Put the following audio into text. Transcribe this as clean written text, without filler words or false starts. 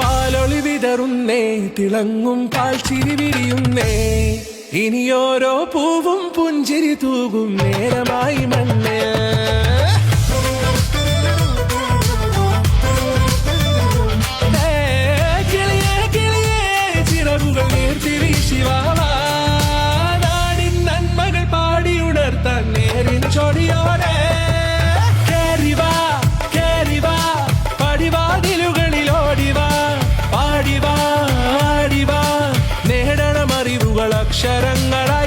പാലൊളി വിതറുന്നേ, തിളങ്ങും പാൽച്ചിരി വിരിയുന്നേ, ഇനിയോരോ പൂവും പുഞ്ചിരി തൂകും നേരമായി മണ്ണേ. കിളിയേ കിളിയേ ചിറകുകൾ നീർത്തി വീശിവാവാ, നാടിൻ നന്മകൾ പാടിയുണർത്താൻ നേരിൻ ചൊടിയോടെ. കേറിവാ കേറിവാ പടിവാതിലുകളിലോടിവാ, പാടിവാ ആടിവാ നേടണമറിവുകൾ അക്ഷരങ്ങളാ.